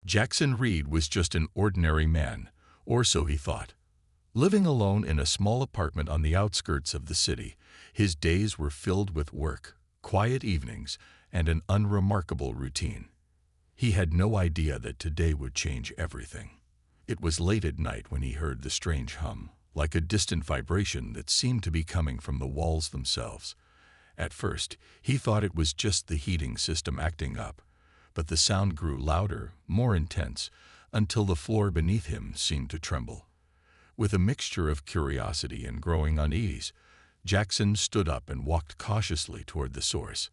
Jackson Reed was just an ordinary man, or so he thought. Living alone in a small apartment on the outskirts of the city, his days were filled with work, quiet evenings, and an unremarkable routine. He had no idea that today would change everything. It was late at night when he heard the strange hum, like a distant vibration that seemed to be coming from the walls themselves. At first, he thought it was just the heating system acting up, but the sound grew louder, more intense, until the floor beneath him seemed to tremble. With a mixture of curiosity and growing unease, Jackson stood up and walked cautiously toward the source.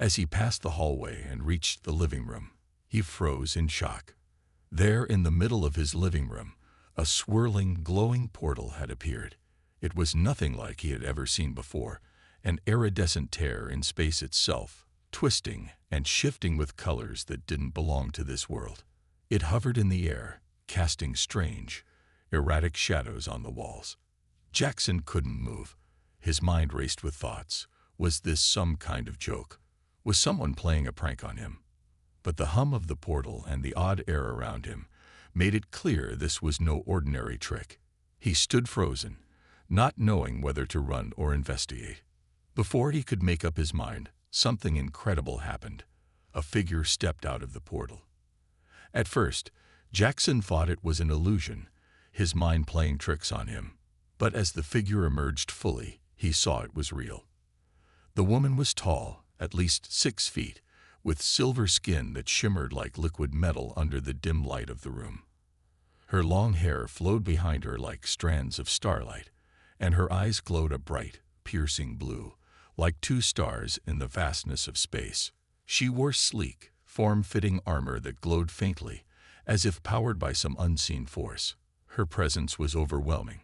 As he passed the hallway and reached the living room, he froze in shock. There, in the middle of his living room, a swirling, glowing portal had appeared. It was nothing like he had ever seen before, an iridescent tear in space itself, twisting and shifting with colors that didn't belong to this world. It hovered in the air, casting strange, erratic shadows on the walls. Jackson couldn't move. His mind raced with thoughts. Was this some kind of joke? Was someone playing a prank on him? But the hum of the portal and the odd air around him made it clear this was no ordinary trick. He stood frozen, not knowing whether to run or investigate. Before he could make up his mind, something incredible happened. A figure stepped out of the portal. At first, Jackson thought it was an illusion, his mind playing tricks on him. But as the figure emerged fully, he saw it was real. The woman was tall, at least 6 feet, with silver skin that shimmered like liquid metal under the dim light of the room. Her long hair flowed behind her like strands of starlight, and her eyes glowed a bright, piercing blue, like 2 stars in the vastness of space. She wore sleek, form-fitting armor that glowed faintly, as if powered by some unseen force. Her presence was overwhelming,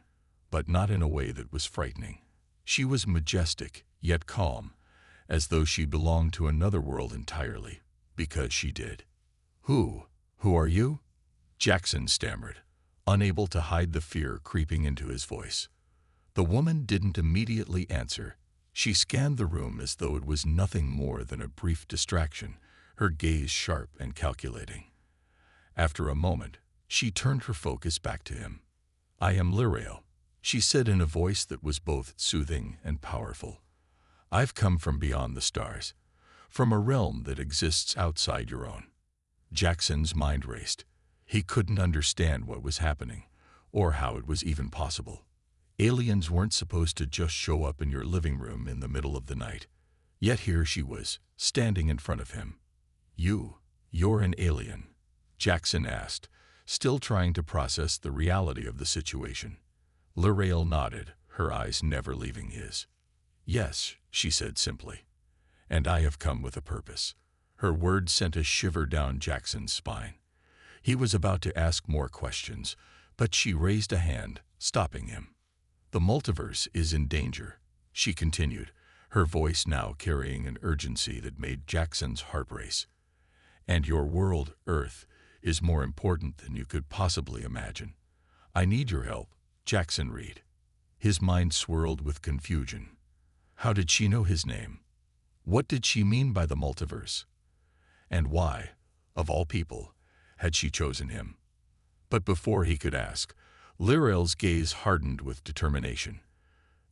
but not in a way that was frightening. She was majestic, yet calm, as though she belonged to another world entirely, because she did. Who are you?" Jackson stammered, unable to hide the fear creeping into his voice. The woman didn't immediately answer. She scanned the room as though it was nothing more than a brief distraction, her gaze sharp and calculating. After a moment, she turned her focus back to him. "I am Lirael," she said in a voice that was both soothing and powerful. "I've come from beyond the stars, from a realm that exists outside your own." Jackson's mind raced. He couldn't understand what was happening, or how it was even possible. Aliens weren't supposed to just show up in your living room in the middle of the night. Yet here she was, standing in front of him. You're an alien?" Jackson asked, still trying to process the reality of the situation. Lirael nodded, her eyes never leaving his. "Yes," she said simply, "and I have come with a purpose." Her words sent a shiver down Jackson's spine. He was about to ask more questions, but she raised a hand, stopping him. "The multiverse is in danger," she continued, her voice now carrying an urgency that made Jackson's heart race. "And your world, Earth, is more important than you could possibly imagine. I need your help, Jackson Reed." His mind swirled with confusion. How did she know his name? What did she mean by the multiverse? And why, of all people, had she chosen him? But before he could ask, Lirael's gaze hardened with determination.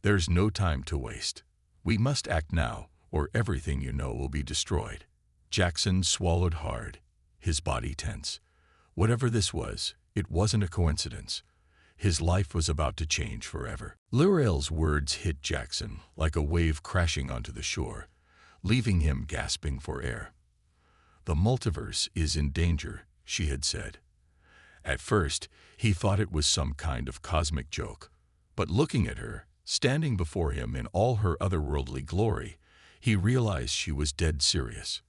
"There's no time to waste. We must act now, or everything you know will be destroyed." Jackson swallowed hard, his body tense. Whatever this was, it wasn't a coincidence. His life was about to change forever. Lirael's words hit Jackson like a wave crashing onto the shore, leaving him gasping for air. "The multiverse is in danger," she had said. At first, he thought it was some kind of cosmic joke, but looking at her, standing before him in all her otherworldly glory, he realized she was dead serious.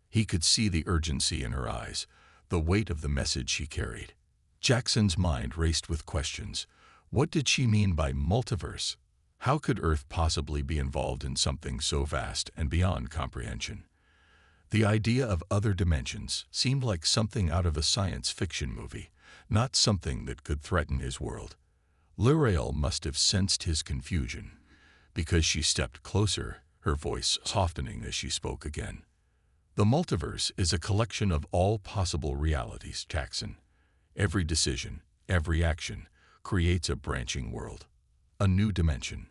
He could see the urgency in her eyes, the weight of the message she carried. Jackson's mind raced with questions. What did she mean by multiverse? How could Earth possibly be involved in something so vast and beyond comprehension? The idea of other dimensions seemed like something out of a science fiction movie, not something that could threaten his world. Lirael must have sensed his confusion, because she stepped closer, her voice softening as she spoke again. The multiverse is a collection of all possible realities, Jackson. Every decision, every action, creates a branching world, a new dimension.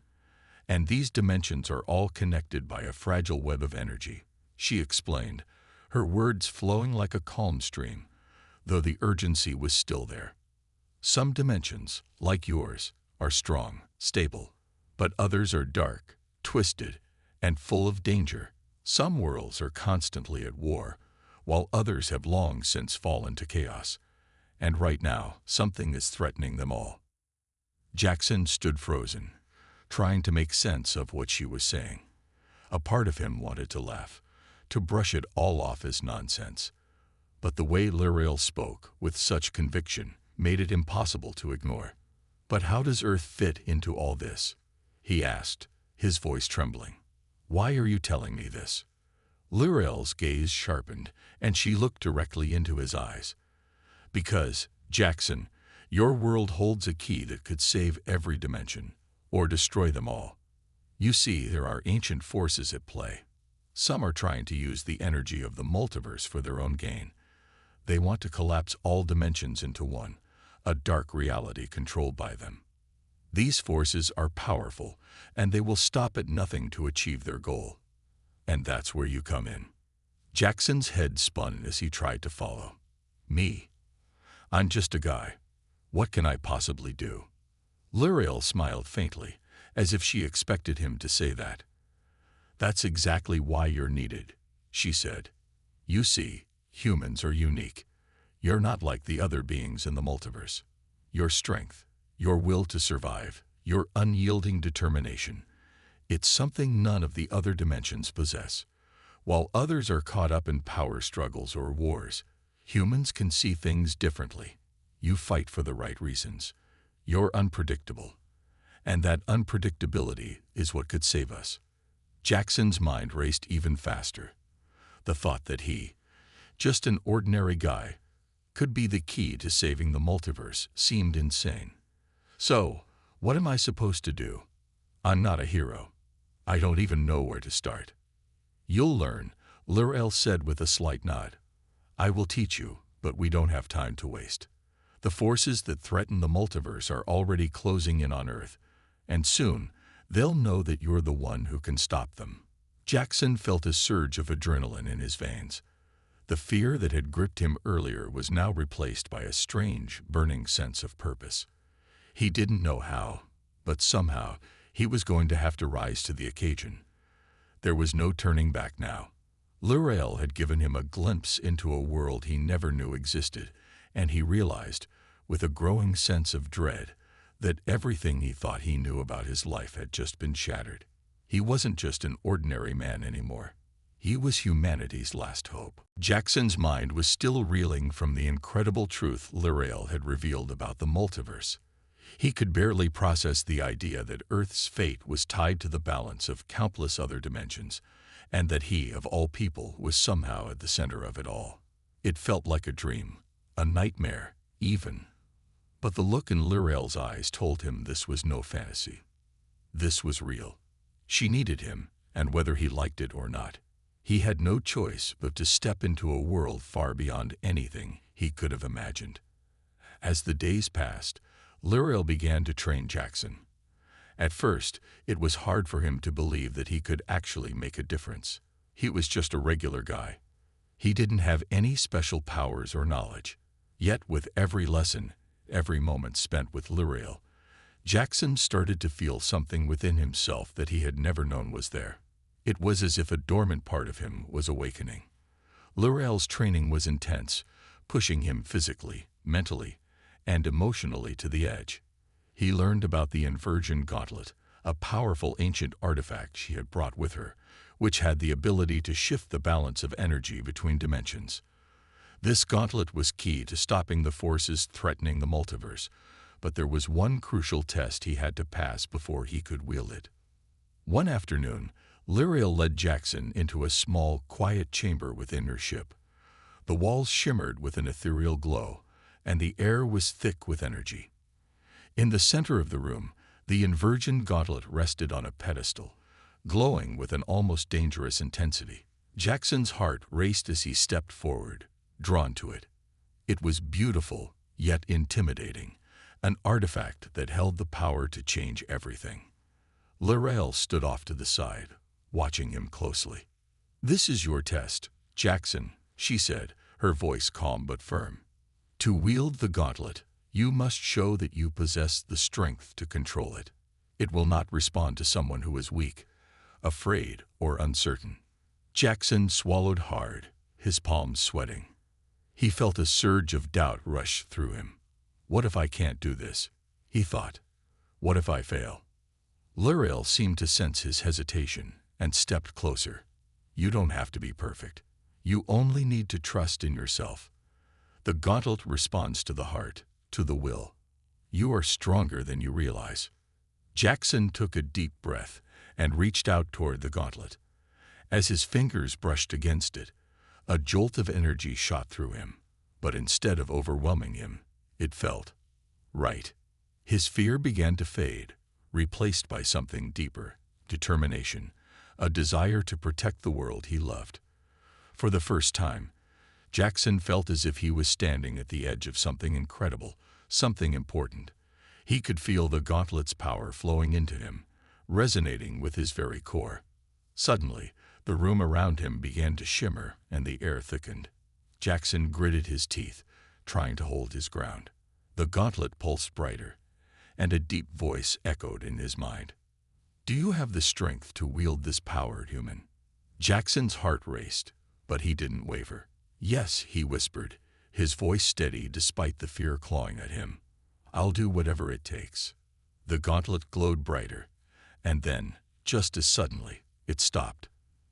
And these dimensions are all connected by a fragile web of energy, she explained, her words flowing like a calm stream, though the urgency was still there. Some dimensions, like yours, are strong, stable, but others are dark, twisted, and full of danger. Some worlds are constantly at war, while others have long since fallen to chaos. And right now, something is threatening them all. Jackson stood frozen, trying to make sense of what she was saying. A part of him wanted to laugh, to brush it all off as nonsense. But the way Lirael spoke, with such conviction, made it impossible to ignore. "But how does Earth fit into all this?" he asked, his voice trembling. "Why are you telling me this?" Lirael's gaze sharpened, and she looked directly into his eyes. "Because, Jackson, your world holds a key that could save every dimension, or destroy them all. You see, there are ancient forces at play. Some are trying to use the energy of the multiverse for their own gain. They want to collapse all dimensions into one, a dark reality controlled by them. These forces are powerful, and they will stop at nothing to achieve their goal. And that's where you come in." Jackson's head spun as he tried to follow. "Me? I'm just a guy. What can I possibly do?" Lirael smiled faintly, as if she expected him to say that. "That's exactly why you're needed," she said. "You see, humans are unique. You're not like the other beings in the multiverse. Your strength, your will to survive, your unyielding determination, it's something none of the other dimensions possess. While others are caught up in power struggles or wars, humans can see things differently. You fight for the right reasons. You're unpredictable. And that unpredictability is what could save us." Jackson's mind raced even faster. The thought that he, just an ordinary guy, could be the key to saving the multiverse seemed insane. "So, what am I supposed to do? I'm not a hero. I don't even know where to start." "You'll learn," Lirael said with a slight nod. "I will teach you, but we don't have time to waste. The forces that threaten the multiverse are already closing in on Earth, and soon they'll know that you're the one who can stop them." Jackson felt a surge of adrenaline in his veins. The fear that had gripped him earlier was now replaced by a strange, burning sense of purpose. He didn't know how, but somehow he was going to have to rise to the occasion. There was no turning back now. Lirael had given him a glimpse into a world he never knew existed, and he realized, with a growing sense of dread, that everything he thought he knew about his life had just been shattered. He wasn't just an ordinary man anymore. He was humanity's last hope. Jackson's mind was still reeling from the incredible truth Lirael had revealed about the multiverse. He could barely process the idea that Earth's fate was tied to the balance of countless other dimensions, and that he, of all people, was somehow at the center of it all. It felt like a dream, a nightmare, even. But the look in Lirael's eyes told him this was no fantasy. This was real. She needed him, and whether he liked it or not, he had no choice but to step into a world far beyond anything he could have imagined. As the days passed, Lirael began to train Jackson. At first, it was hard for him to believe that he could actually make a difference. He was just a regular guy. He didn't have any special powers or knowledge. Yet with every lesson, every moment spent with Lirael, Jackson started to feel something within himself that he had never known was there. It was as if a dormant part of him was awakening. Lirael's training was intense, pushing him physically, mentally, and emotionally to the edge. He learned about the Inversion Gauntlet, a powerful ancient artifact she had brought with her, which had the ability to shift the balance of energy between dimensions. This gauntlet was key to stopping the forces threatening the multiverse, but there was one crucial test he had to pass before he could wield it. One afternoon, Lirael led Jackson into a small, quiet chamber within her ship. The walls shimmered with an ethereal glow, and the air was thick with energy. In the center of the room, the Inversion Gauntlet rested on a pedestal, glowing with an almost dangerous intensity. Jackson's heart raced as he stepped forward, drawn to it. It was beautiful, yet intimidating, an artifact that held the power to change everything. L'Oreal stood off to the side, watching him closely. "This is your test, Jackson," she said, her voice calm but firm. "To wield the gauntlet, you must show that you possess the strength to control it. It will not respond to someone who is weak, afraid, or uncertain." Jackson swallowed hard, his palms sweating. He felt a surge of doubt rush through him. "What if I can't do this?" he thought. "What if I fail?" L'Oreal seemed to sense his hesitation and stepped closer. "You don't have to be perfect. You only need to trust in yourself. The gauntlet responds to the heart, to the will. You are stronger than you realize." Jackson took a deep breath and reached out toward the gauntlet. As his fingers brushed against it, a jolt of energy shot through him, but instead of overwhelming him, it felt right. His fear began to fade, replaced by something deeper, determination, a desire to protect the world he loved. For the first time, Jackson felt as if he was standing at the edge of something incredible, something important. He could feel the gauntlet's power flowing into him, resonating with his very core. Suddenly, the room around him began to shimmer and the air thickened. Jackson gritted his teeth, trying to hold his ground. The gauntlet pulsed brighter, and a deep voice echoed in his mind. "Do you have the strength to wield this power, human?" Jackson's heart raced, but he didn't waver. "Yes," he whispered, his voice steady despite the fear clawing at him. "I'll do whatever it takes." The gauntlet glowed brighter, and then, just as suddenly, it stopped.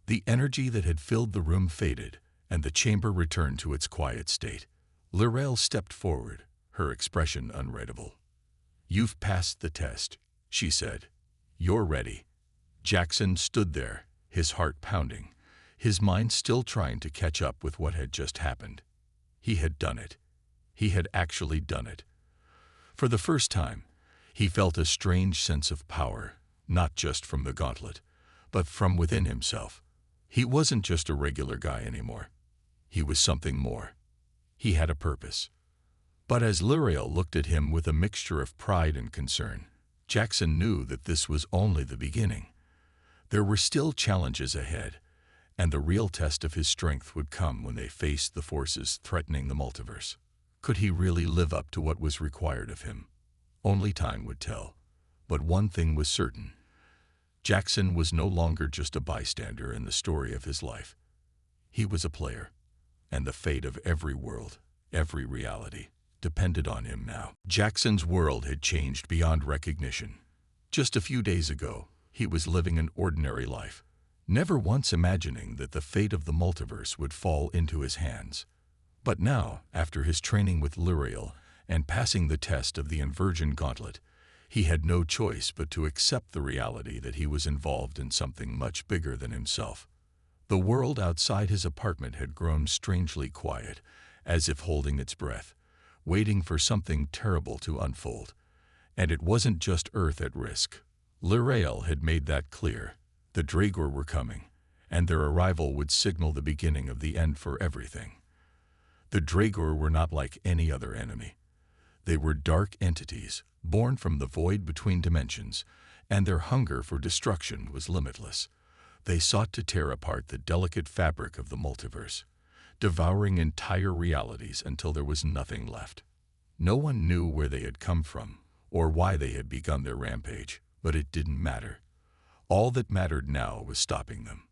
The energy that had filled the room faded, and the chamber returned to its quiet state. L'Oreal stepped forward, her expression unreadable. "You've passed the test," she said. "You're ready." Jackson stood there, his heart pounding, his mind still trying to catch up with what had just happened. He had done it. He had actually done it. For the first time, he felt a strange sense of power, not just from the gauntlet, but from within himself. He wasn't just a regular guy anymore. He was something more. He had a purpose. But as L'Oreal looked at him with a mixture of pride and concern, Jackson knew that this was only the beginning. There were still challenges ahead, and the real test of his strength would come when they faced the forces threatening the multiverse. Could he really live up to what was required of him? Only time would tell. But one thing was certain. Jackson was no longer just a bystander in the story of his life. He was a player, and the fate of every world, every reality, depended on him now. Jackson's world had changed beyond recognition. Just a few days ago, he was living an ordinary life, never once imagining that the fate of the multiverse would fall into his hands. But now, after his training with L'Oreal and passing the test of the Inversion Gauntlet, he had no choice but to accept the reality that he was involved in something much bigger than himself. The world outside his apartment had grown strangely quiet, as if holding its breath, waiting for something terrible to unfold. And it wasn't just Earth at risk. L'Oreal had made that clear. The Dragor were coming, and their arrival would signal the beginning of the end for everything. The Dragor were not like any other enemy. They were dark entities, born from the void between dimensions, and their hunger for destruction was limitless. They sought to tear apart the delicate fabric of the multiverse, devouring entire realities until there was nothing left. No one knew where they had come from or why they had begun their rampage, but it didn't matter. All that mattered now was stopping them.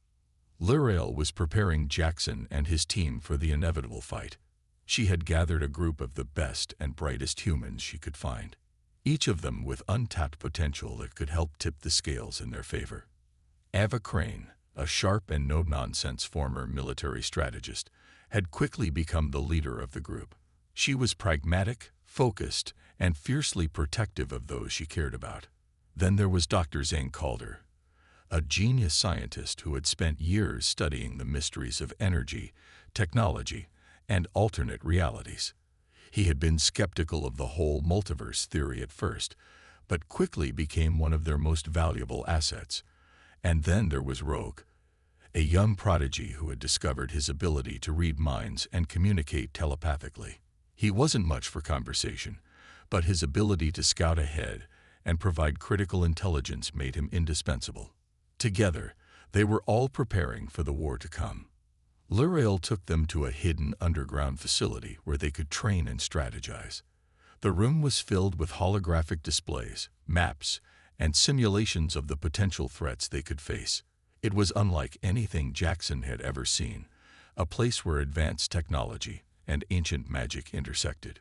L'Oreal was preparing Jackson and his team for the inevitable fight. She had gathered a group of the best and brightest humans she could find, each of them with untapped potential that could help tip the scales in their favor. Ava Crane, a sharp and no-nonsense former military strategist, had quickly become the leader of the group. She was pragmatic, focused, and fiercely protective of those she cared about. Then there was Dr. Zane Calder, a genius scientist who had spent years studying the mysteries of energy, technology, and alternate realities. He had been skeptical of the whole multiverse theory at first, but quickly became one of their most valuable assets. And then there was Rogue, a young prodigy who had discovered his ability to read minds and communicate telepathically. He wasn't much for conversation, but his ability to scout ahead and provide critical intelligence made him indispensable. Together, they were all preparing for the war to come. Lurael took them to a hidden underground facility where they could train and strategize. The room was filled with holographic displays, maps, and simulations of the potential threats they could face. It was unlike anything Jackson had ever seen, a place where advanced technology and ancient magic intersected.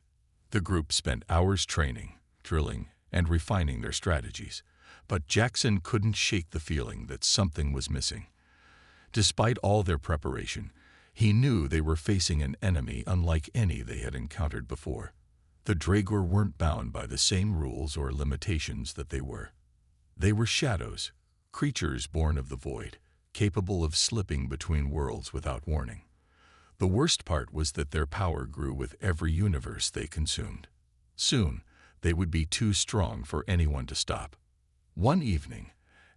The group spent hours training, drilling, and refining their strategies, but Jackson couldn't shake the feeling that something was missing. Despite all their preparation, he knew they were facing an enemy unlike any they had encountered before. The Draegor weren't bound by the same rules or limitations that they were. They were shadows, creatures born of the void, capable of slipping between worlds without warning. The worst part was that their power grew with every universe they consumed. Soon, they would be too strong for anyone to stop. One evening,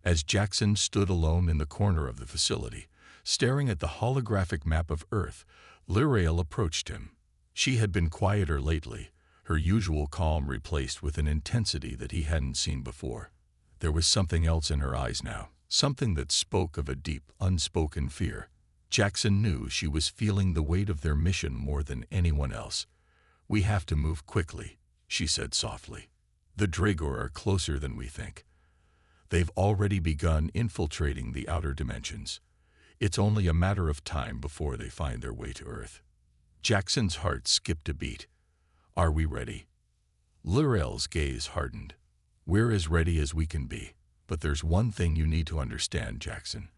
as Jackson stood alone in the corner of the facility, staring at the holographic map of Earth, Lurael approached him. She had been quieter lately, her usual calm replaced with an intensity that he hadn't seen before. There was something else in her eyes now, something that spoke of a deep, unspoken fear. Jackson knew she was feeling the weight of their mission more than anyone else. "We have to move quickly," she said softly. "The Draegor are closer than we think. They've already begun infiltrating the outer dimensions. It's only a matter of time before they find their way to Earth." Jackson's heart skipped a beat. "Are we ready?" Lurael's gaze hardened. "We're as ready as we can be, but there's one thing you need to understand, Jackson.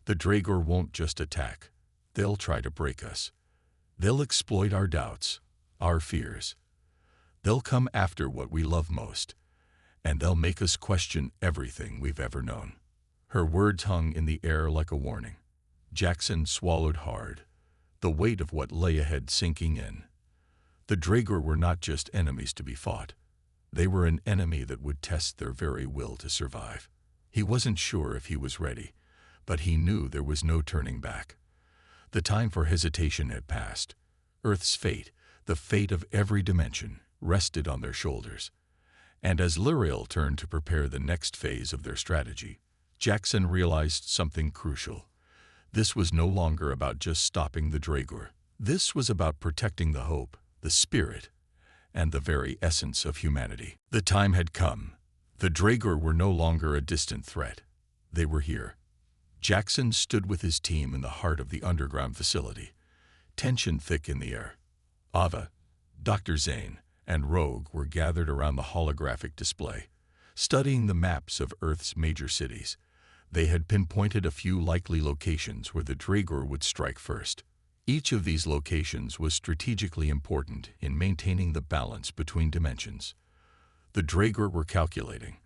The Draegor won't just attack. They'll try to break us. They'll exploit our doubts, our fears. They'll come after what we love most, and they'll make us question everything we've ever known." Her words hung in the air like a warning. Jackson swallowed hard, the weight of what lay ahead sinking in. The Draegor were not just enemies to be fought. They were an enemy that would test their very will to survive. He wasn't sure if he was ready, but he knew there was no turning back. The time for hesitation had passed. Earth's fate, the fate of every dimension, rested on their shoulders. And as Lurael turned to prepare the next phase of their strategy, Jackson realized something crucial. This was no longer about just stopping the Draegor. This was about protecting the hope, the spirit, and the very essence of humanity. The time had come. The Draegor were no longer a distant threat. They were here. Jackson stood with his team in the heart of the underground facility, tension thick in the air. Ava, Dr. Zane, and Rogue were gathered around the holographic display, studying the maps of Earth's major cities. They had pinpointed a few likely locations where the Draegor would strike first. Each of these locations was strategically important in maintaining the balance between dimensions. The Draegor were calculating,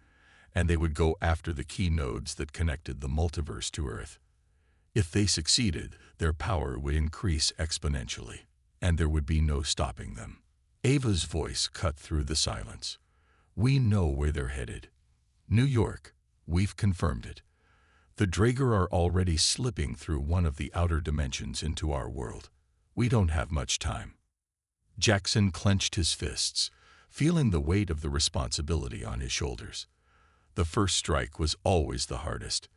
and they would go after the key nodes that connected the multiverse to Earth. If they succeeded, their power would increase exponentially, and there would be no stopping them. Ava's voice cut through the silence. "We know where they're headed. New York, we've confirmed it. The Draegor are already slipping through one of the outer dimensions into our world. We don't have much time." Jackson clenched his fists, feeling the weight of the responsibility on his shoulders. The first strike was always the hardest.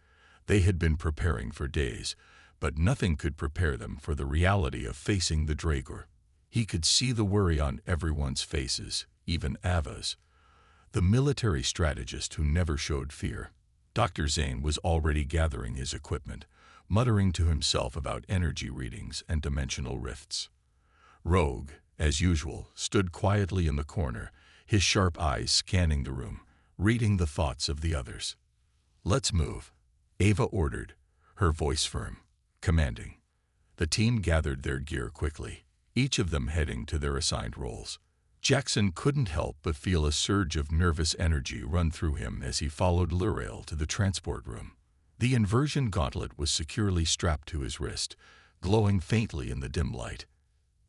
They had been preparing for days, but nothing could prepare them for the reality of facing the Draegor. He could see the worry on everyone's faces, even Ava's. The military strategist who never showed fear. Dr. Zane was already gathering his equipment, muttering to himself about energy readings and dimensional rifts. Rogue, as usual, stood quietly in the corner, his sharp eyes scanning the room, reading the thoughts of the others. "Let's move," Ava ordered, her voice firm, commanding. The team gathered their gear quickly, each of them heading to their assigned roles. Jackson couldn't help but feel a surge of nervous energy run through him as he followed Lurael to the transport room. The inversion gauntlet was securely strapped to his wrist, glowing faintly in the dim light.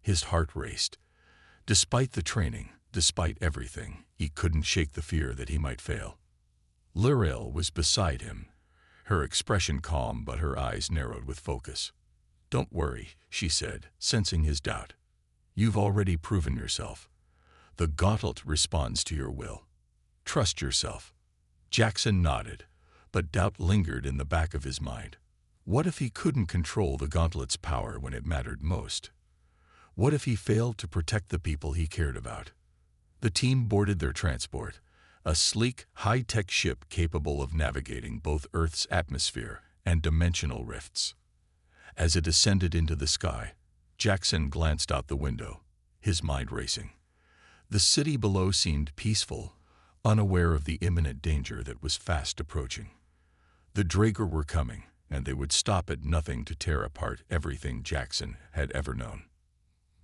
His heart raced. Despite the training, despite everything, he couldn't shake the fear that he might fail. Lurael was beside him, her expression calm but her eyes narrowed with focus. "Don't worry," she said, sensing his doubt. "You've already proven yourself. The gauntlet responds to your will. Trust yourself." Jackson nodded, but doubt lingered in the back of his mind. What if he couldn't control the gauntlet's power when it mattered most? What if he failed to protect the people he cared about? The team boarded their transport, a sleek, high-tech ship capable of navigating both Earth's atmosphere and dimensional rifts. As it ascended into the sky, Jackson glanced out the window, his mind racing. The city below seemed peaceful, unaware of the imminent danger that was fast approaching. The Draeger were coming, and they would stop at nothing to tear apart everything Jackson had ever known.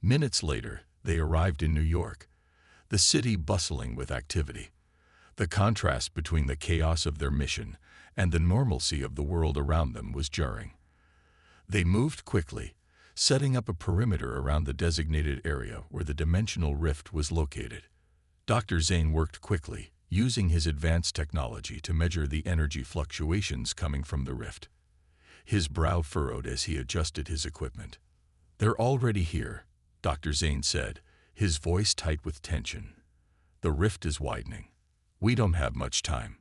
Minutes later, they arrived in New York, the city bustling with activity. The contrast between the chaos of their mission and the normalcy of the world around them was jarring. They moved quickly, setting up a perimeter around the designated area where the dimensional rift was located. Dr. Zane worked quickly, using his advanced technology to measure the energy fluctuations coming from the rift. His brow furrowed as he adjusted his equipment. "They're already here," Dr. Zane said, his voice tight with tension. "The rift is widening. We don't have much time."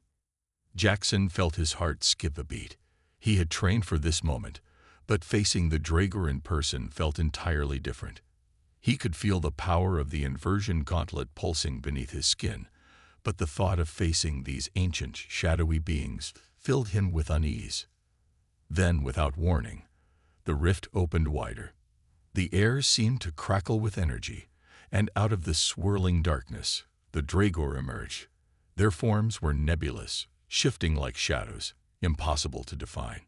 Jackson felt his heart skip a beat. He had trained for this moment, but facing the Draeger in person felt entirely different. He could feel the power of the inversion gauntlet pulsing beneath his skin, but the thought of facing these ancient, shadowy beings filled him with unease. Then, without warning, the rift opened wider. The air seemed to crackle with energy, and out of the swirling darkness, the Draeger emerged. Their forms were nebulous, shifting like shadows, impossible to define.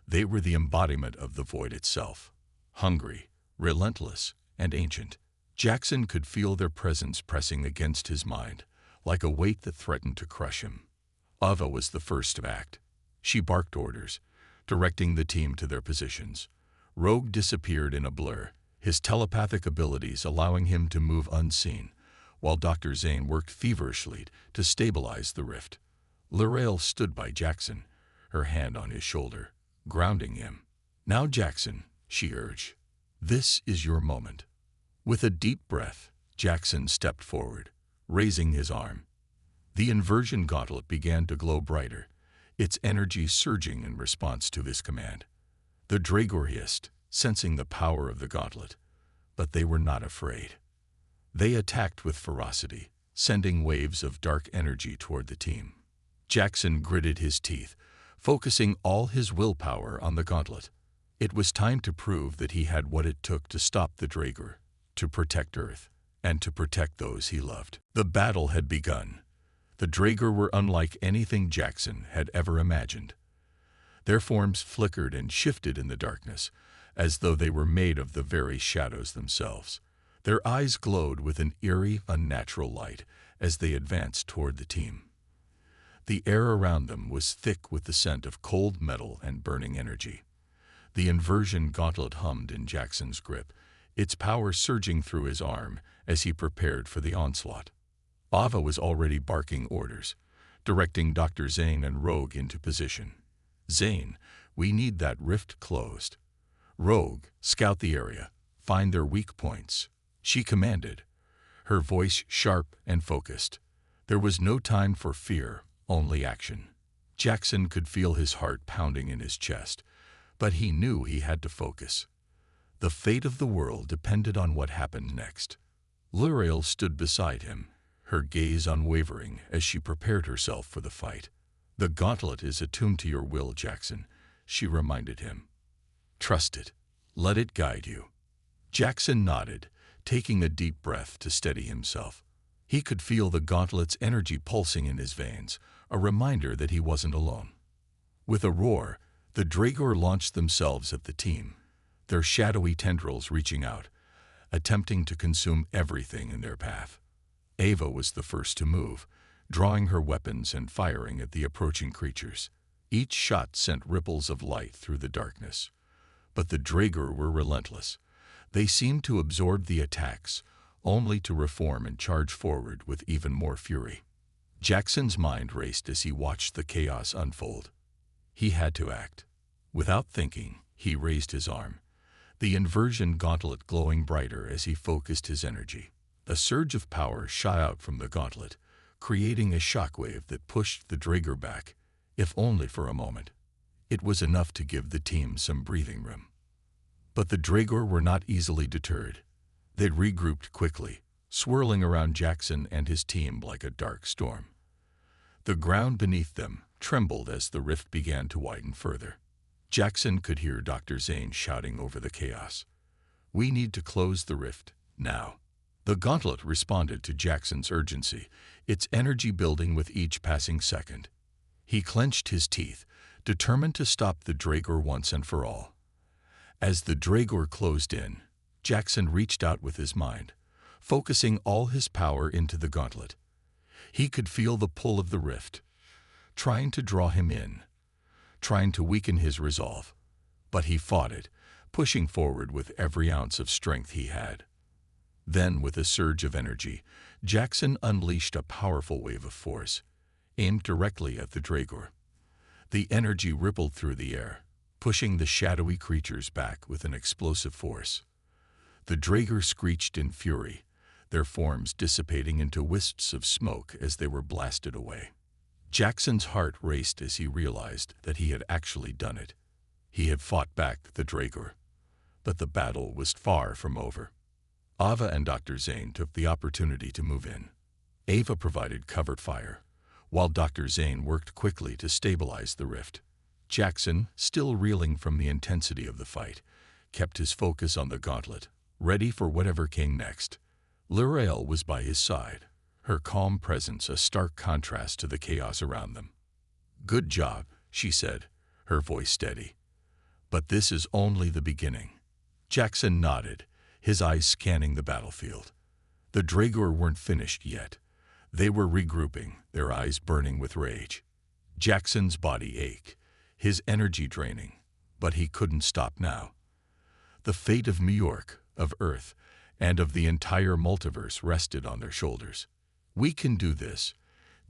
They were the embodiment of the void itself, hungry, relentless, and ancient. Jackson could feel their presence pressing against his mind, like a weight that threatened to crush him. Ava was the first to act. She barked orders, directing the team to their positions. Rogue disappeared in a blur, his telepathic abilities allowing him to move unseen, while Dr. Zane worked feverishly to stabilize the rift. L'Oreal stood by Jackson, her hand on his shoulder, grounding him. "Now, Jackson," she urged, "this is your moment." With a deep breath, Jackson stepped forward, raising his arm. The inversion gauntlet began to glow brighter, its energy surging in response to his command. The Draeger hissed, sensing the power of the gauntlet, but they were not afraid. They attacked with ferocity, sending waves of dark energy toward the team. Jackson gritted his teeth, focusing all his willpower on the gauntlet. It was time to prove that he had what it took to stop the Draeger, to protect Earth, and to protect those he loved. The battle had begun. The Draeger were unlike anything Jackson had ever imagined. Their forms flickered and shifted in the darkness, as though they were made of the very shadows themselves. Their eyes glowed with an eerie, unnatural light as they advanced toward the team. The air around them was thick with the scent of cold metal and burning energy. The inversion gauntlet hummed in Jackson's grip, its power surging through his arm as he prepared for the onslaught. Ava was already barking orders, directing Dr. Zane and Rogue into position. "Zane, we need that rift closed. Rogue, scout the area, find their weak points," she commanded, her voice sharp and focused. There was no time for fear, only action. Jackson could feel his heart pounding in his chest, but he knew he had to focus. The fate of the world depended on what happened next. L'Oreal stood beside him, her gaze unwavering as she prepared herself for the fight. "The gauntlet is attuned to your will, Jackson," she reminded him. "Trust it. Let it guide you." Jackson nodded, taking a deep breath to steady himself. He could feel the gauntlet's energy pulsing in his veins, a reminder that he wasn't alone. With a roar, the Draeger launched themselves at the team, their shadowy tendrils reaching out, attempting to consume everything in their path. Ava was the first to move, drawing her weapons and firing at the approaching creatures. Each shot sent ripples of light through the darkness. But the Draeger were relentless. They seemed to absorb the attacks, only to reform and charge forward with even more fury. Jackson's mind raced as he watched the chaos unfold. He had to act. Without thinking, he raised his arm, the inversion gauntlet glowing brighter as he focused his energy. A surge of power shot out from the gauntlet, creating a shockwave that pushed the Draegr back, if only for a moment. It was enough to give the team some breathing room. But the Draegr were not easily deterred. They regrouped quickly, swirling around Jackson and his team like a dark storm. The ground beneath them trembled as the rift began to widen further. Jackson could hear Dr. Zane shouting over the chaos. "We need to close the rift, now." The gauntlet responded to Jackson's urgency, its energy building with each passing second. He clenched his teeth, determined to stop the Draegr once and for all. As the Draegr closed in, Jackson reached out with his mind, focusing all his power into the gauntlet. He could feel the pull of the rift, trying to draw him in, trying to weaken his resolve. But he fought it, pushing forward with every ounce of strength he had. Then, with a surge of energy, Jackson unleashed a powerful wave of force, aimed directly at the Draegr. The energy rippled through the air, pushing the shadowy creatures back with an explosive force. The Draegr screeched in fury, their forms dissipating into wisps of smoke as they were blasted away. Jackson's heart raced as he realized that he had actually done it. He had fought back the Draegr, but the battle was far from over. Ava and Dr. Zane took the opportunity to move in. Ava provided covert fire, while Dr. Zane worked quickly to stabilize the rift. Jackson, still reeling from the intensity of the fight, kept his focus on the gauntlet, ready for whatever came next. Lirael was by his side, her calm presence a stark contrast to the chaos around them. "Good job," she said, her voice steady. "But this is only the beginning." Jackson nodded, his eyes scanning the battlefield. The Draegr weren't finished yet. They were regrouping, their eyes burning with rage. Jackson's body ached, his energy draining, but he couldn't stop now. The fate of New York, of Earth, and of the entire multiverse rested on their shoulders. "We can do this,"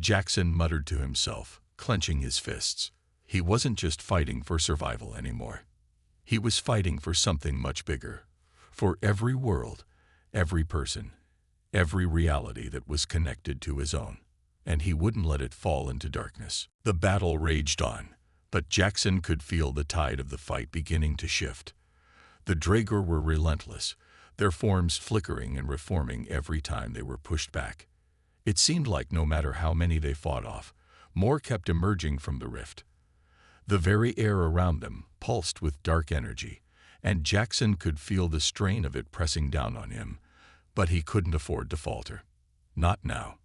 Jackson muttered to himself, clenching his fists. He wasn't just fighting for survival anymore. He was fighting for something much bigger, for every world, every person, every reality that was connected to his own, and he wouldn't let it fall into darkness. The battle raged on, but Jackson could feel the tide of the fight beginning to shift. The Draegr were relentless, their forms flickering and reforming every time they were pushed back. It seemed like no matter how many they fought off, more kept emerging from the rift. The very air around them pulsed with dark energy, and Jackson could feel the strain of it pressing down on him, but he couldn't afford to falter. Not now.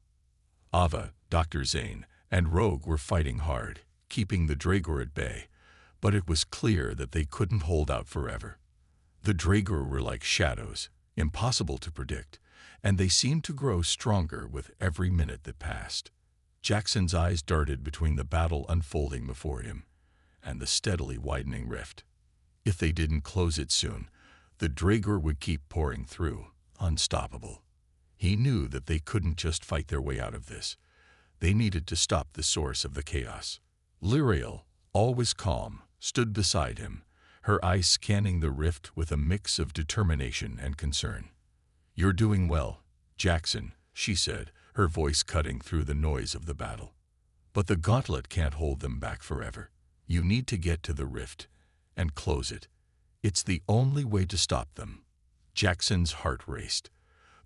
Ava, Dr. Zane, and Rogue were fighting hard, keeping the Draegr at bay, but it was clear that they couldn't hold out forever. The Draegr were like shadows, impossible to predict, and they seemed to grow stronger with every minute that passed. Jackson's eyes darted between the battle unfolding before him and the steadily widening rift. If they didn't close it soon, the Draegr would keep pouring through, unstoppable. He knew that they couldn't just fight their way out of this. They needed to stop the source of the chaos. Lirael, always calm, stood beside him, her eyes scanning the rift with a mix of determination and concern. "You're doing well, Jackson," she said, her voice cutting through the noise of the battle. "But the gauntlet can't hold them back forever. You need to get to the rift and close it. It's the only way to stop them." Jackson's heart raced.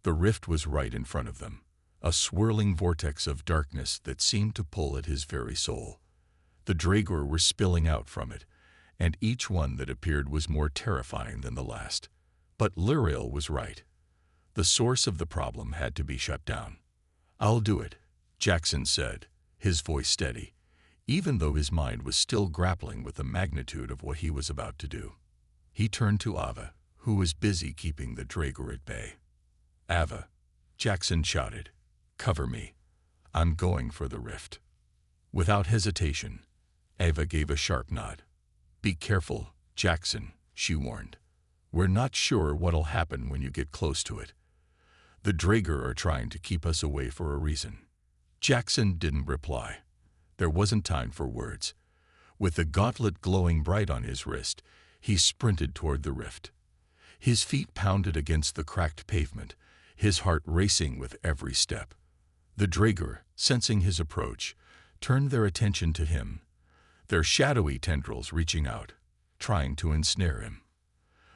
The rift was right in front of them, a swirling vortex of darkness that seemed to pull at his very soul. The Draegr were spilling out from it, and each one that appeared was more terrifying than the last. But Lirael was right. The source of the problem had to be shut down. "I'll do it," Jackson said, his voice steady, even though his mind was still grappling with the magnitude of what he was about to do. He turned to Ava, who was busy keeping the Draegr at bay. "Ava," Jackson shouted, "cover me. I'm going for the rift." Without hesitation, Ava gave a sharp nod. "Be careful, Jackson," she warned. "We're not sure what'll happen when you get close to it. The Draegr are trying to keep us away for a reason." Jackson didn't reply. There wasn't time for words. With the gauntlet glowing bright on his wrist, he sprinted toward the rift. His feet pounded against the cracked pavement, his heart racing with every step. The Draegr, sensing his approach, turned their attention to him, their shadowy tendrils reaching out, trying to ensnare him.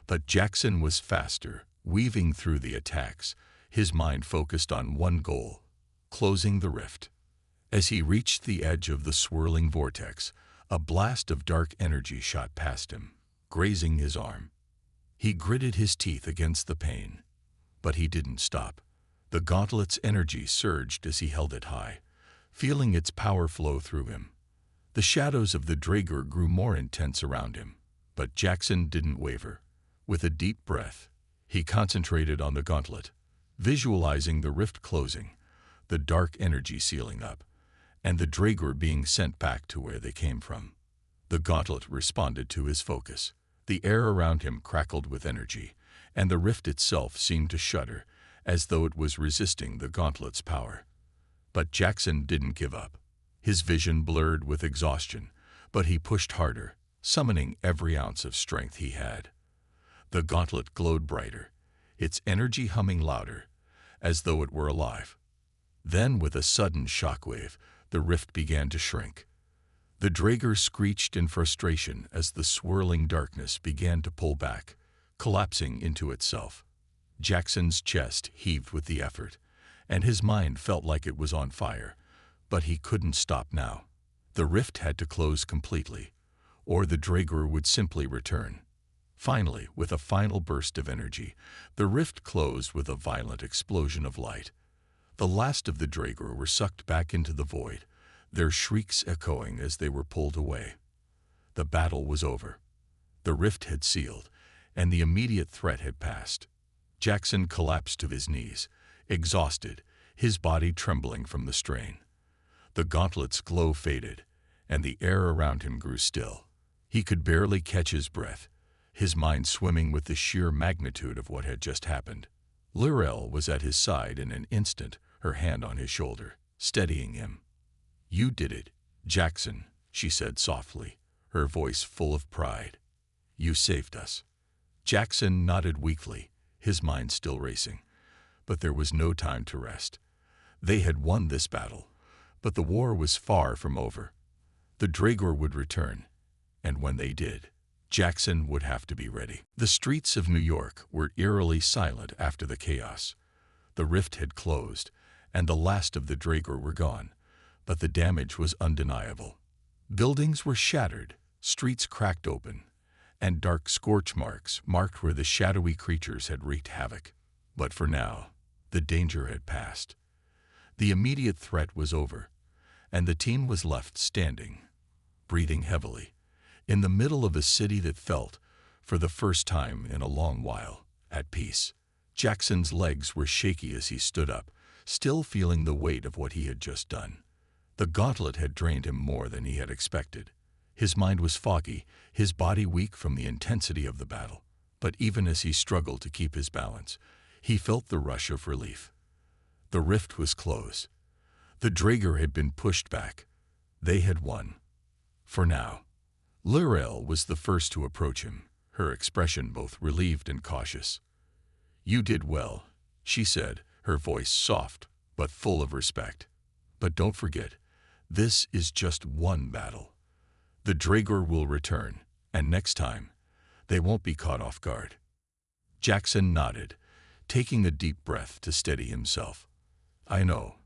But Jackson was faster, weaving through the attacks, his mind focused on one goal: closing the rift. As he reached the edge of the swirling vortex, a blast of dark energy shot past him, grazing his arm. He gritted his teeth against the pain, but he didn't stop. The gauntlet's energy surged as he held it high, feeling its power flow through him. The shadows of the Draegr grew more intense around him, but Jackson didn't waver. With a deep breath, he concentrated on the gauntlet, visualizing the rift closing, the dark energy sealing up, and the Draegr being sent back to where they came from. The gauntlet responded to his focus. The air around him crackled with energy, and the rift itself seemed to shudder, as though it was resisting the gauntlet's power. But Jackson didn't give up. His vision blurred with exhaustion, but he pushed harder, summoning every ounce of strength he had. The gauntlet glowed brighter, its energy humming louder, as though it were alive. Then, with a sudden shockwave, the rift began to shrink. The Draegr screeched in frustration as the swirling darkness began to pull back, collapsing into itself. Jackson's chest heaved with the effort, and his mind felt like it was on fire, but he couldn't stop now. The rift had to close completely, or the Draegr would simply return. Finally, with a final burst of energy, the rift closed with a violent explosion of light. The last of the Draegr were sucked back into the void, their shrieks echoing as they were pulled away. The battle was over. The rift had sealed, and the immediate threat had passed. Jackson collapsed to his knees, exhausted, his body trembling from the strain. The gauntlet's glow faded, and the air around him grew still. He could barely catch his breath, his mind swimming with the sheer magnitude of what had just happened. Lirel was at his side in an instant, her hand on his shoulder, steadying him. "You did it, Jackson," she said softly, her voice full of pride. "You saved us." Jackson nodded weakly, his mind still racing. But there was no time to rest. They had won this battle, but the war was far from over. The Draegr would return, and when they did, Jackson would have to be ready. The streets of New York were eerily silent after the chaos. The rift had closed, and the last of the Draegr were gone, but the damage was undeniable. Buildings were shattered, streets cracked open, and dark scorch marks marked where the shadowy creatures had wreaked havoc. But for now, the danger had passed. The immediate threat was over, and the team was left standing, breathing heavily, in the middle of a city that felt, for the first time in a long while, at peace. Jackson's legs were shaky as he stood up, still feeling the weight of what he had just done. The gauntlet had drained him more than he had expected. His mind was foggy, his body weak from the intensity of the battle. But even as he struggled to keep his balance, he felt the rush of relief. The rift was closed. The Draegr had been pushed back. They had won. For now. Lirel was the first to approach him, her expression both relieved and cautious. "You did well," she said, her voice soft but full of respect. "But don't forget, this is just one battle. The Draegr will return, and next time, they won't be caught off guard." Jackson nodded, taking a deep breath to steady himself. "I know,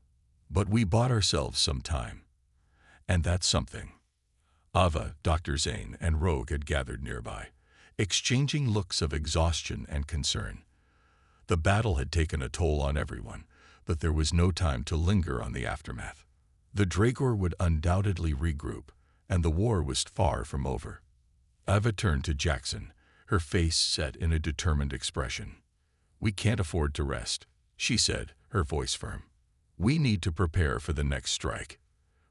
but we bought ourselves some time, and that's something." Ava, Dr. Zane, and Rogue had gathered nearby, exchanging looks of exhaustion and concern. The battle had taken a toll on everyone, but there was no time to linger on the aftermath. The Draegr would undoubtedly regroup, and the war was far from over. Ava turned to Jackson, her face set in a determined expression. "We can't afford to rest," she said, her voice firm. "We need to prepare for the next strike.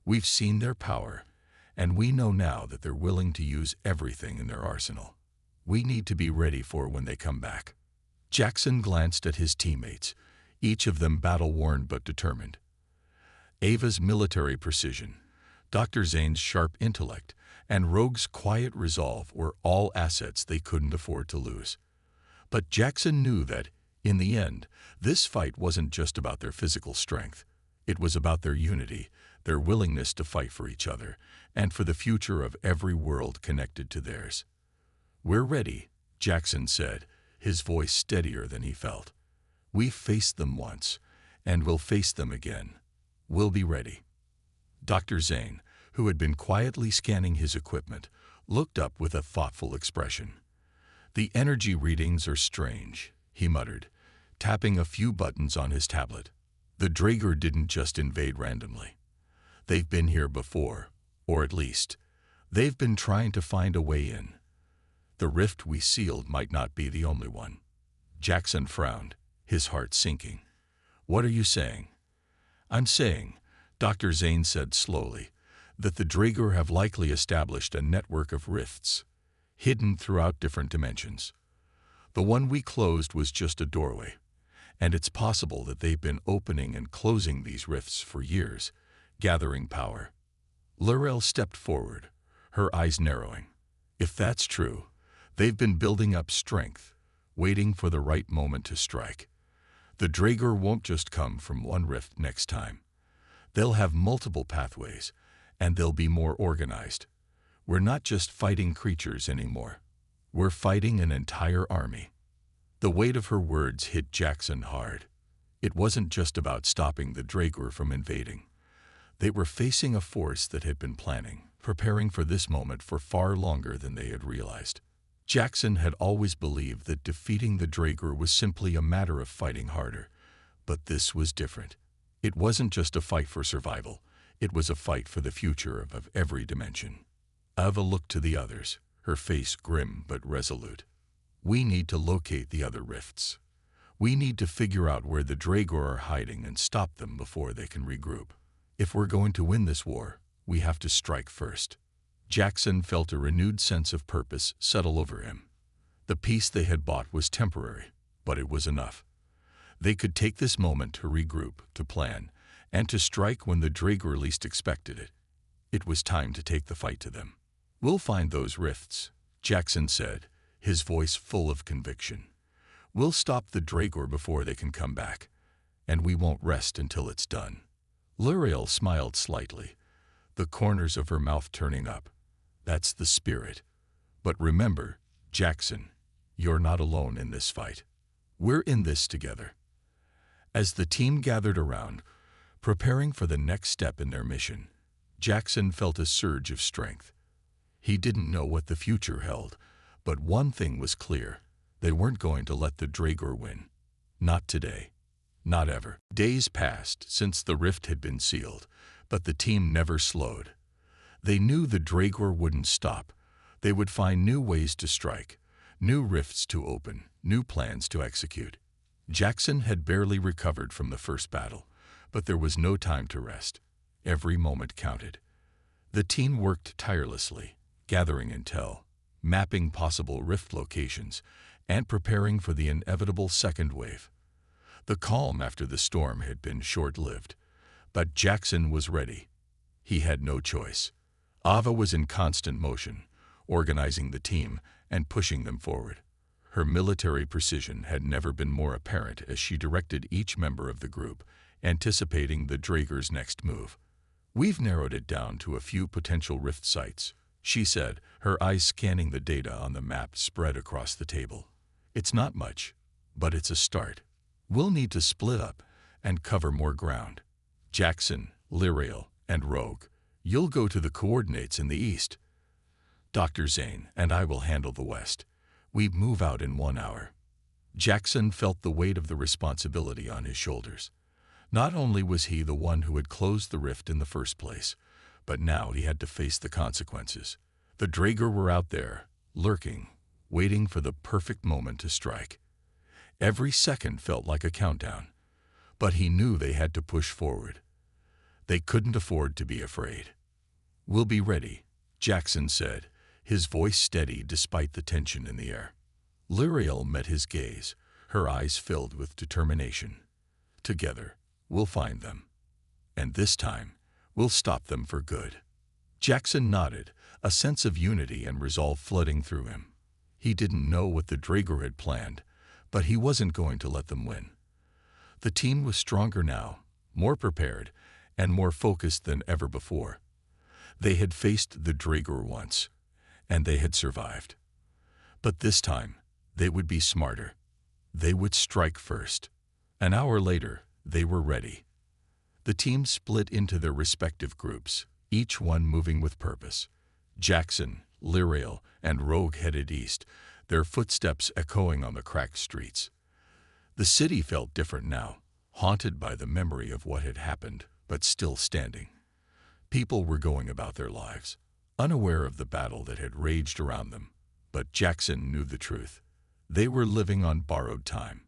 We've seen their power, and we know now that they're willing to use everything in their arsenal. We need to be ready for when they come back." Jackson glanced at his teammates, each of them battle-worn but determined. Ava's military precision, Dr. Zane's sharp intellect, and Rogue's quiet resolve were all assets they couldn't afford to lose. But Jackson knew that, in the end, this fight wasn't just about their physical strength. It was about their unity, their willingness to fight for each other, and for the future of every world connected to theirs. "We're ready," Jackson said, his voice steadier than he felt. "We've faced them once, and we'll face them again. We'll be ready." Dr. Zane, who had been quietly scanning his equipment, looked up with a thoughtful expression. "The energy readings are strange," he muttered, tapping a few buttons on his tablet. "The Draeger didn't just invade randomly. They've been here before, or at least, they've been trying to find a way in. The rift we sealed might not be the only one." Jackson frowned, his heart sinking. "What are you saying?" "I'm saying," Dr. Zane said slowly, "that the Draeger have likely established a network of rifts, hidden throughout different dimensions. The one we closed was just a doorway, and it's possible that they've been opening and closing these rifts for years, gathering power." Lorel stepped forward, her eyes narrowing. "If that's true, they've been building up strength, waiting for the right moment to strike. The Draeger won't just come from one rift next time. They'll have multiple pathways, and they'll be more organized. We're not just fighting creatures anymore. We're fighting an entire army." The weight of her words hit Jackson hard. It wasn't just about stopping the Draeger from invading. They were facing a force that had been planning, preparing for this moment for far longer than they had realized. Jackson had always believed that defeating the Draeger was simply a matter of fighting harder, but this was different. It wasn't just a fight for survival, it was a fight for the future of every dimension. Ava looked to the others, her face grim but resolute. "We need to locate the other rifts. We need to figure out where the Draeger are hiding and stop them before they can regroup. If we're going to win this war, we have to strike first." Jackson felt a renewed sense of purpose settle over him. The peace they had bought was temporary, but it was enough. They could take this moment to regroup, to plan, and to strike when the Draeger least expected it. It was time to take the fight to them. "We'll find those rifts," Jackson said, his voice full of conviction. "We'll stop the Draeger before they can come back, and we won't rest until it's done." Luriel smiled slightly, the corners of her mouth turning up. "That's the spirit. But remember, Jackson, you're not alone in this fight. We're in this together." As the team gathered around, preparing for the next step in their mission, Jackson felt a surge of strength. He didn't know what the future held, but one thing was clear: they weren't going to let the Draeger win. Not today. Not ever. Days passed since the rift had been sealed, but the team never slowed. They knew the Draeger wouldn't stop. They would find new ways to strike, new rifts to open, new plans to execute. Jackson had barely recovered from the first battle, but there was no time to rest. Every moment counted. The team worked tirelessly, gathering intel, mapping possible rift locations, and preparing for the inevitable second wave. The calm after the storm had been short-lived, but Jackson was ready. He had no choice. Ava was in constant motion, organizing the team and pushing them forward. Her military precision had never been more apparent as she directed each member of the group, anticipating the Draeger's next move. "We've narrowed it down to a few potential rift sites," she said, her eyes scanning the data on the map spread across the table. "It's not much, but it's a start. We'll need to split up and cover more ground. Jackson, Lyrael, and Rogue, you'll go to the coordinates in the east. Dr. Zane and I will handle the west. We move out in 1 hour." Jackson felt the weight of the responsibility on his shoulders. Not only was he the one who had closed the rift in the first place, but now he had to face the consequences. The Draeger were out there, lurking, waiting for the perfect moment to strike. Every second felt like a countdown, but he knew they had to push forward. They couldn't afford to be afraid. "We'll be ready," Jackson said, his voice steady despite the tension in the air. Lyrael met his gaze, her eyes filled with determination. "Together, we'll find them. And this time, we'll stop them for good." Jackson nodded, a sense of unity and resolve flooding through him. He didn't know what the Draegr had planned, but he wasn't going to let them win. The team was stronger now, more prepared, and more focused than ever before. They had faced the Draegr once, and they had survived. But this time, they would be smarter. They would strike first. An hour later, they were ready. The team split into their respective groups, each one moving with purpose. Jackson, Lyrael, and Rogue headed east, their footsteps echoing on the cracked streets. The city felt different now, haunted by the memory of what had happened, but still standing. People were going about their lives, unaware of the battle that had raged around them. But Jackson knew the truth. They were living on borrowed time.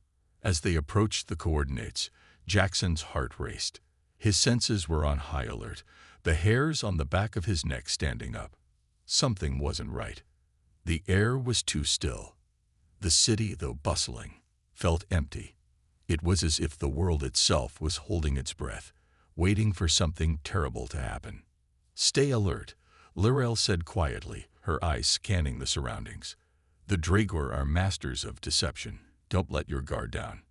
As they approached the coordinates, Jackson's heart raced. His senses were on high alert, the hairs on the back of his neck standing up. Something wasn't right. The air was too still. The city, though bustling, felt empty. It was as if the world itself was holding its breath, waiting for something terrible to happen. "Stay alert," Lyrael said quietly, her eyes scanning the surroundings. "The Draegr are masters of deception. Don't let your guard down."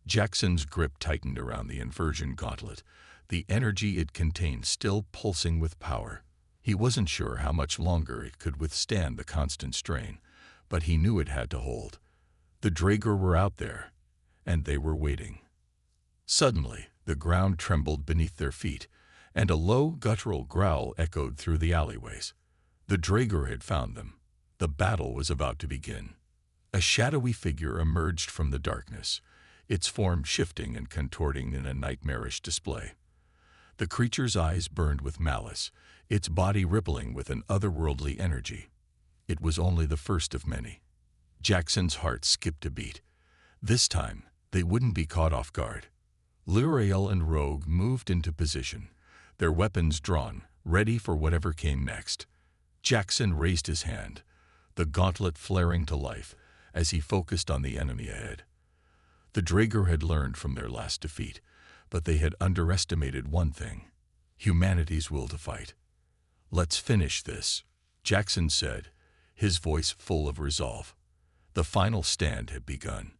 Jackson's grip tightened around the inversion gauntlet, the energy it contained still pulsing with power. He wasn't sure how much longer it could withstand the constant strain, but he knew it had to hold. The Draegr were out there, and they were waiting. Suddenly, the ground trembled beneath their feet, and a low, guttural growl echoed through the alleyways. The Draegr had found them. The battle was about to begin. A shadowy figure emerged from the darkness, its form shifting and contorting in a nightmarish display. The creature's eyes burned with malice, its body rippling with an otherworldly energy. It was only the first of many. Jackson's heart skipped a beat. This time, they wouldn't be caught off guard. Lyrael and Rogue moved into position, their weapons drawn, ready for whatever came next. Jackson raised his hand, the gauntlet flaring to life as he focused on the enemy ahead. The Draegr had learned from their last defeat, but they had underestimated one thing: humanity's will to fight. "Let's finish this," Jackson said, his voice full of resolve. The final stand had begun,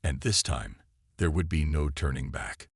and this time there would be no turning back.